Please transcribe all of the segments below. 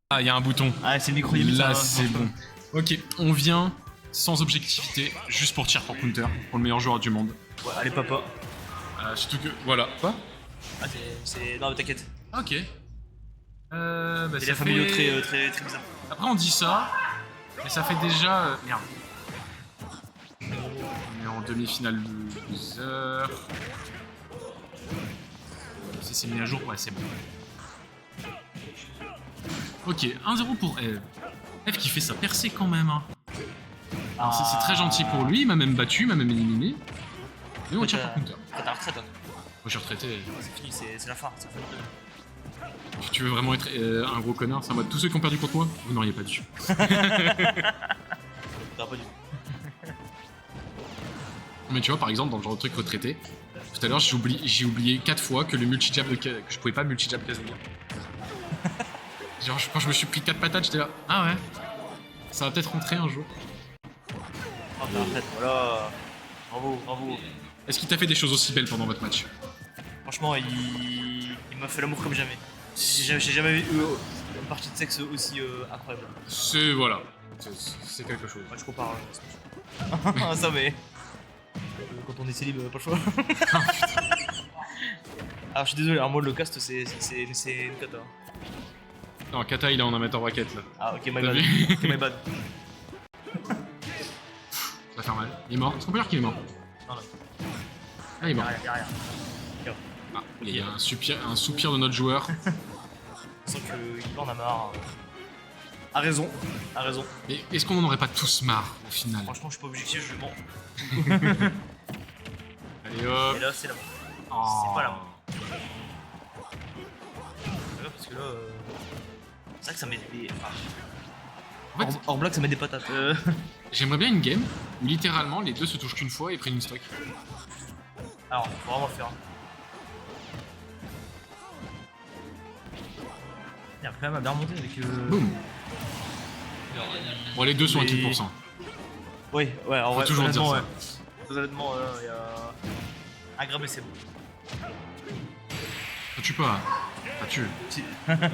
Ah, il y a un bouton. Ah, c'est le micro Là, c'est bon. Ok, on vient sans objectivité, juste pour tirer pour counter, pour le meilleur joueur du monde. Ouais, allez, papa. Surtout que. Voilà. Quoi? Ah, c'est. Non, mais t'inquiète. Ok. C'est Ça la famille fait... très bizarre. Après, on dit ça, mais ça fait déjà. Merde. On est en demi-finale loser. Si c'est mis à jour, ouais, c'est bon. Ok, 1-0 pour Eve. Eve qui fait sa percée quand même. Hein. Alors, c'est très gentil pour lui, il m'a même battu, il m'a même éliminé. Mais on tire pour counter. T'as la retraite, hein. Moi, je suis retraité. C'est fini, c'est la fin. Tu veux vraiment être un gros connard? C'est en mode tous ceux qui ont perdu contre moi, vous n'auriez pas dû. T'auras pas dû. Mais tu vois, par exemple, dans le genre de truc retraité, tout à l'heure, j'ai oublié 4 fois que le multi-jab que je pouvais pas multi-jab Kazuya. Genre, quand je me suis pris 4 patates, j'étais là. Ah ouais, ça va peut-être rentrer un jour. Oh, t'as la retraite, voilà. Bravo. Est-ce qu'il t'a fait des choses aussi belles pendant votre match? Franchement, il m'a fait l'amour comme jamais. J'ai jamais vu une partie de sexe aussi incroyable. C'est. Voilà. C'est quelque chose. Moi, je compare. Ça, mais. Quand on est célib, pas le choix. Alors, je suis désolé, moi, le cast, c'est une cata. Non, Kata, il est en amateur raquette là. Ah, ok, my T'as bad. vu? Ok, my bad. Ça va faire mal. Il est mort. Est-ce qu'on peut dire qu'il est mort? Non. Ah, il est mort. Y'a rien. Ah, il y a un soupir de notre joueur. Je sens qu'il en a marre. A raison. Mais est-ce qu'on en aurait pas tous marre au final? Franchement, je suis pas objectif, je mens. Allez hop. Et là, c'est la mort. Oh. C'est pas la mort. Parce que là, c'est vrai que ça met des. En fait, Hors blague, ça met des patates. j'aimerais bien une game où littéralement les deux se touchent qu'une fois et prennent une stock. Alors, faut vraiment le faire. Et après, elle m'a bien remonté avec. Boum. Bon, les deux sont à kill %. Oui, ouais, en Faut vrai, toujours dire honnêtement, ça. ouais. Honnêtement, il y a. Un gramme et c'est bon. Ça tue pas. Ça tue. Si.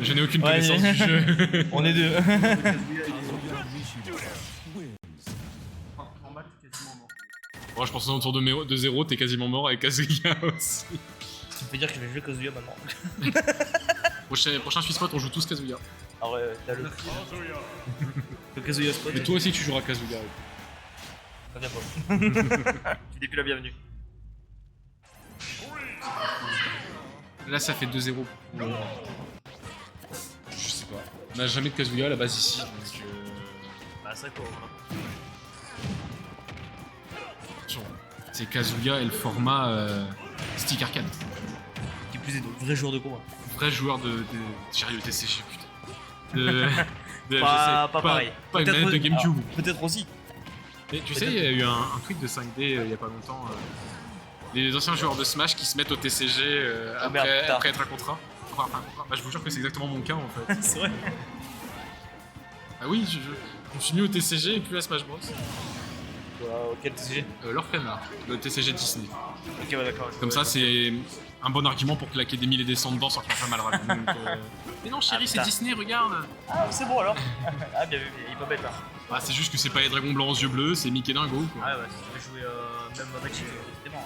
Je n'ai aucune Ouais, connaissance du jeu. On est deux. Bon, je pense que autour de 0, t'es quasiment mort avec Kazuya aussi. Ce qui me fait dire que je vais jouer Kazuya maintenant. Prochain Swiss Spot, on joue tous Kazuya. Ah ouais, t'as le Kazuya spot. Mais toi aussi, tu joueras Kazuya. Ça vient pas. Tu n'es plus la bienvenue. Là, ça fait 2-0. Je sais pas. On n'a jamais de Kazuya à la base ici, donc. Bah, c'est vrai quoi. Attention, c'est Kazuya et le format stick arcade. Qui plus est, de vrai joueur de combat. Vrai joueur de sérieux TCG, putain. Pas pareil. Pas une manette de GameCube. Peut-être aussi. Mais tu sais, il y a eu un tweet de 5D il y a pas longtemps. Les anciens joueurs de Smash qui se mettent au TCG après être un contrat. Enfin, bah, je vous jure que c'est exactement mon cas en fait. C'est vrai. Ah oui, je me suis mis au TCG et plus à Smash Bros. Quel TCG? L'Orphelin, le TCG Disney. Ok, ouais, d'accord. Comme ça, c'est un bon argument pour claquer des milliers et des cents dedans sans faire pas mal rapide. Mais non, chérie, c'est putain. Disney, regarde. Ah, c'est bon alors. Ah, bien vu, il est pas bête là. Bah, c'est juste que c'est pas les dragons blancs aux yeux bleus, c'est Mickey Dingo quoi. Ah ouais, si tu veux jouer même avec Chief, c'était bon.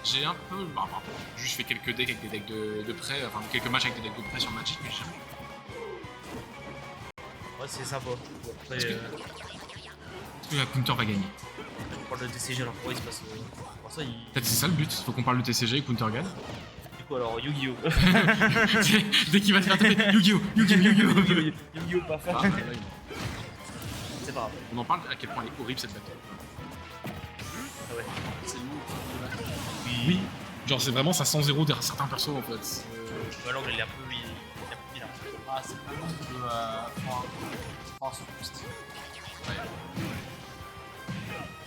J'ai un peu. Bah, juste fait quelques decks avec des decks de prêt, enfin quelques matchs avec des decks de prêt sur Magic, mais j'ai. Ouais, c'est sympa. Après, Est-ce que la Counter va gagner? on parle de TCG alors pourquoi il se passe. Pour ça, il. Peut-être c'est ça le but, faut qu'on parle de TCG et Counter gagne. Du coup, alors Yu-Gi-Oh! Dès qu'il va te faire taper, Yu-Gi-Oh! Yu-Gi-Oh! Pas faire. Ah, là, C'est pas grave. on en parle à quel point elle est horrible cette bataille. Ah ouais. C'est oui. Genre c'est vraiment ça 100-0 derrière certains persos en fait. Bah, l'angle il est un peu bizarre. Ah c'est pas long de France. Ouais.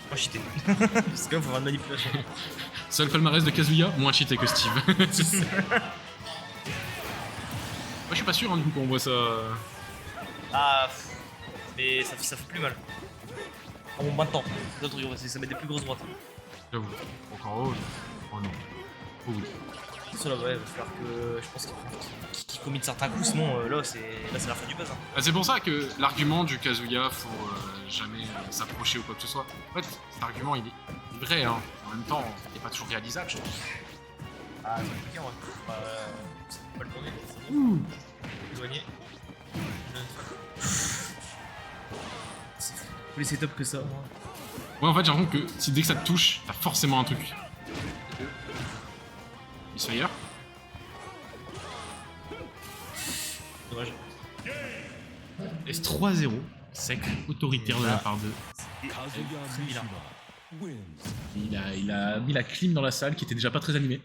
Pas cheaté. Parce que là, faut avoir de manipulation. Seul palmarès de Kazuya, moins cheaté que Steve. Moi je suis pas sûr hein, du coup quand on voit ça. Ah, mais ça fait plus mal. En moins de temps. D'autres, ça met des plus grosses droites. J'avoue. Encore haut. Oh non. Oh oui. Ça là, ouais, va falloir que. Je pense qu'il commit certains coups, sinon là c'est la fin du buzz. Hein. Bah, c'est pour ça que l'argument du Kazuya, faut jamais s'approcher ou quoi que ce soit. En fait, cet argument il est vrai, hein. En même temps, il n'est pas toujours réalisable, je trouve. Ah, c'est compliqué, ouais. C'est pas le tourner. Ouh. Éloigné. C'est plus les setups que ça, moi. Ouais, en fait, j'ai l'impression que si dès que ça te touche, t'as forcément un truc. Misfire. Dommage. S3-0. Sec, autoritaire de la part de. Il a mis la clim dans la salle qui était déjà pas très animée.